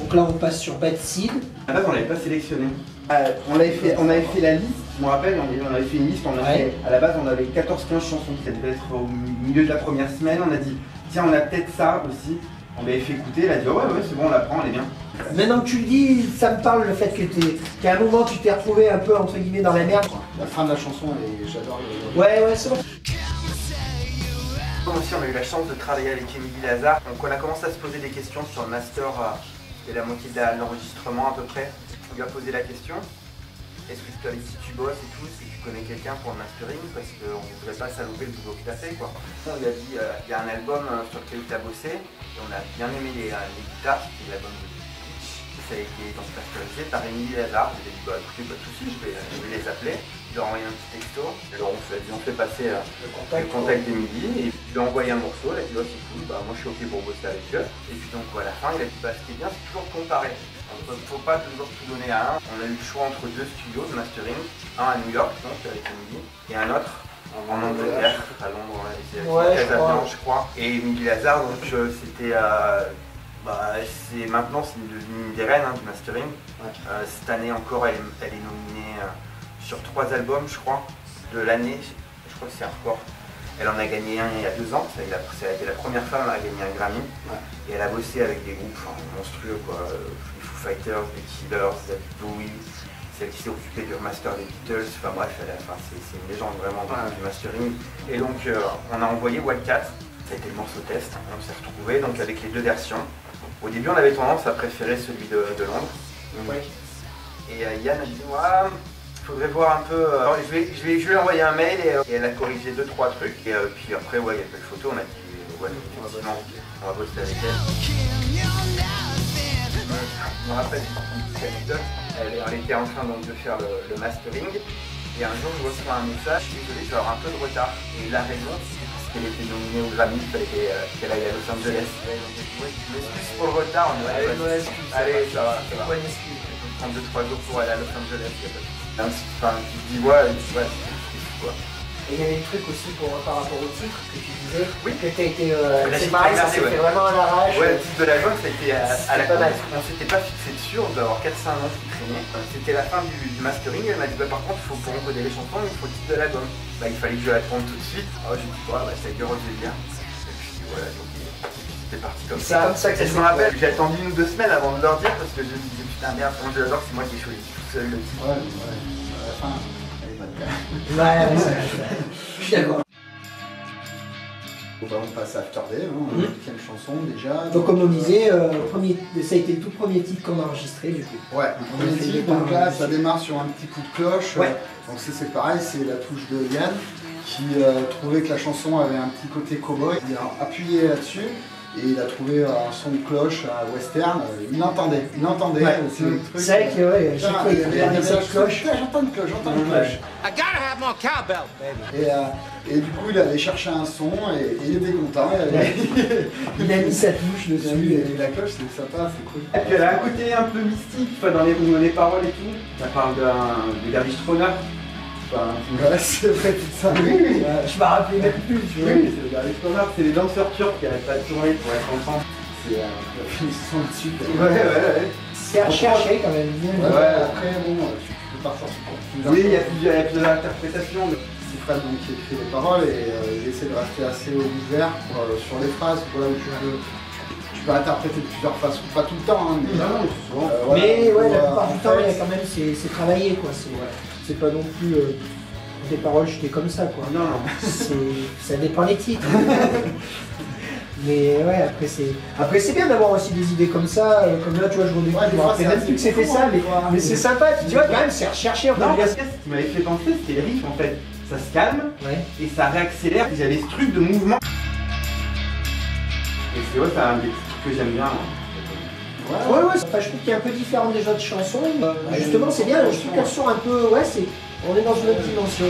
Donc là on passe sur Bad Seed. À la base on l'avait pas sélectionné. On avait fait la liste, je me rappelle, on avait fait une liste, à la base on avait 14-15 chansons, ça devait être au milieu de la première semaine, on a dit tiens on a peut-être ça aussi. On l'avait fait écouter, elle a dit ouais c'est bon on la prend, elle est bien. Maintenant que tu le dis, ça me parle le fait qu'à un moment tu t'es retrouvé un peu entre guillemets dans la merde. La fin de la chanson, j'adore le... Ouais c'est bon. Nous aussi on a eu la chance de travailler avec Émilie Lazare, donc on a commencé à se poser des questions sur le master et la moitié de l'enregistrement à peu près. On lui a posé la question, est-ce que avec qui tu bosses et tout, est-ce que tu connais quelqu'un pour le mastering, parce qu'on ne voudrait pas saloper le boulot qu'il a fait quoi. On lui a dit, il y a un album sur lequel tu as bossé, et on a bien aimé les guitares, c'était l'album de Pitch, ça a été donc masterisé par Émilie Lazare. J'ai dit bah écoutez pas de soucis, je vais les appeler, je leur ai envoyé un petit texto, alors on fait passer le contact d'Émilie, et puis je lui ai envoyé un morceau, elle a dit oh c'est cool, bah moi je suis ok pour bosser avec eux, et puis donc à la fin il a dit bah ce qui est bien c'est toujours de comparer. Il ne faut pas toujours tout donner à un. On a eu le choix entre deux studios de mastering, un à New York donc avec Émilie, et un autre en Angleterre, à Londres, je crois. Et Émilie Lazare, donc c'était maintenant c'est une des reines du mastering. Cette année encore elle est nominée sur 3 albums je crois de l'année, je crois que c'est un record. Elle en a gagné un il y a 2 ans, ça a été la première femme à gagner un Grammy. Et elle a bossé avec des groupes monstrueux quoi, les Foo Fighters, les Killers, David Bowie, celle qui s'est occupée du remaster des Beatles, enfin bref, c'est une légende vraiment du mastering. Et donc on a envoyé Wildcat, ça a été le morceau test, on s'est retrouvé donc avec les 2 versions. Au début on avait tendance à préférer celui de Londres. Et Yann a dit moi il faudrait voir un peu. Je vais lui envoyer un mail et elle a corrigé 2-3 trucs. Et puis après, ouais, il y a quelques photos. On a dit, ouais, effectivement, on va bosser avec elle. Je me rappelle une petite anecdote. Elle était en train donc de faire le mastering. Et un jour, je reçois un message. Je suis désolé, je vais avoir un peu de retard. Et la raison, c'est parce qu'elle était nominée au Grammy. Il fallait qu'elle aille à Los Angeles. Ouais, donc, je m'excuse pour le retard. Allez, ça va. Ça va. Prendre 2-3 jours pour aller à Los Angeles. Enfin, tu te dis ouais, c'est quoi. Et il y avait des trucs aussi par rapport au titre que tu disais, oui, que t'as été. C'est pareil, ça s'est fait vraiment à l'arrache. Ouais, le titre de l'album, ça a été à la fin. On s'était pas fixé dessus, on devait avoir 4-5 ans qui traînaient. C'était la fin du mastering, elle m'a dit bah par contre, pour encoder les chansons, il faut le titre de l'album. Bah il fallait que je la trompe tout de suite. Oh, j'ai dit bah c'est avec Euro Zélia. Et puis voilà, donc c'était parti comme ça. Et je me rappelle, j'ai attendu 1 ou 2 semaines avant de leur dire parce que je me disais putain merde, comment je vais leur dire que c'est moi qui ai choisi tout seul le titre. Ouais, à la fin, elle est pas de cas. Je suis d'accord. On passe à After Day, hein, 8e chanson déjà. Donc comme on disait, ça a été le tout premier titre qu'on a enregistré du coup. Ouais, premier titre, donc là ça démarre sur un petit coup de cloche. Ouais. Donc c'est pareil, c'est la touche de Yann qui trouvait que la chanson avait un petit côté cowboy. Il a appuyé là-dessus. Et il a trouvé un son de cloche à western, il l'entendait, Ouais. C'est vrai que ouais, j'ai cru qu'il y avait une cloche. J'entends une cloche, j'entends une cloche. I gotta have more cowbell, baby. Et du coup il allait chercher un son et il était content. Il a mis sa touche dessus. Et la cloche c'est sympa, c'est cool. Et puis elle a un côté un peu mystique dans les paroles et tout. Ça parle de Dervish Throne. Ouais, c'est vrai, tout ça. Oui. Je m'en rappelais même plus. Oui, c'est les danseurs turcs qui n'arrêtent pas de tourner pour être ensemble. C'est la finition dessus. Ouais. C'est à rechercher quand même. Ouais, après, bon, tu peux partir sur. Oui, il y a plusieurs interprétations. C'est Fred donc, qui écrit les paroles et j'essaie de rester assez ouvert sur les phrases, voilà, où tu peux interpréter de plusieurs façons, pas tout le temps, hein, mais souvent. Mais ouais, la plupart du temps, quand même, c'est travaillé, quoi. C'est pas non plus des paroles jetées comme ça, quoi. Non. Ça dépend des titres. Mais ouais, après c'est bien d'avoir aussi des idées comme ça, comme là, tu vois, je redécouvre. Je me rappelais même plus que c'était ça, mais c'est sympa, tu vois, quand même, c'est recherché. Non, parce que ce qui m'avait fait penser, c'était les riffs, en fait. Ça se calme, et ça réaccélère, il y avait ce truc de mouvement. Et c'est vrai, c'est un des trucs que j'aime bien. Ouais, enfin, je trouve qu'il est un peu différent des autres chansons. Justement, c'est bien, je trouve qu'elles sont un peu. Ouais, on est dans une autre dimension.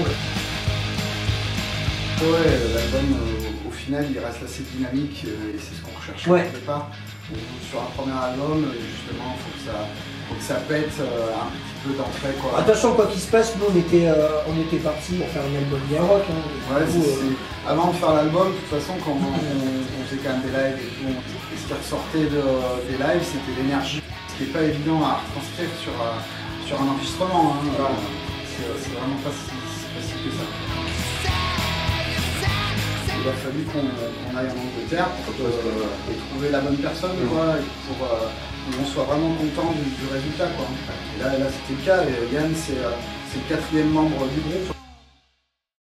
Ouais, l'album, au final, il reste assez dynamique et c'est ce qu'on recherchait au départ. Sur un premier album, justement, il faut que ça pète un petit peu d'entrée, quoi. Attention, quoi qu'il se passe, nous on était partis pour faire un album bien rock. Hein. Ouais, avant de faire l'album, de toute façon, quand on faisait quand même des lives et tout, et ce qui ressortait des lives, c'était l'énergie. ce qui n'est pas évident à retranscrire sur un enregistrement. Hein. C'est vraiment pas si facile que ça. Il a fallu qu'on aille en Angleterre pour trouver la bonne personne, quoi, et pour qu'on soit vraiment content du résultat, quoi. Et là c'était le cas. Et Yann, c'est le 4e membre du groupe.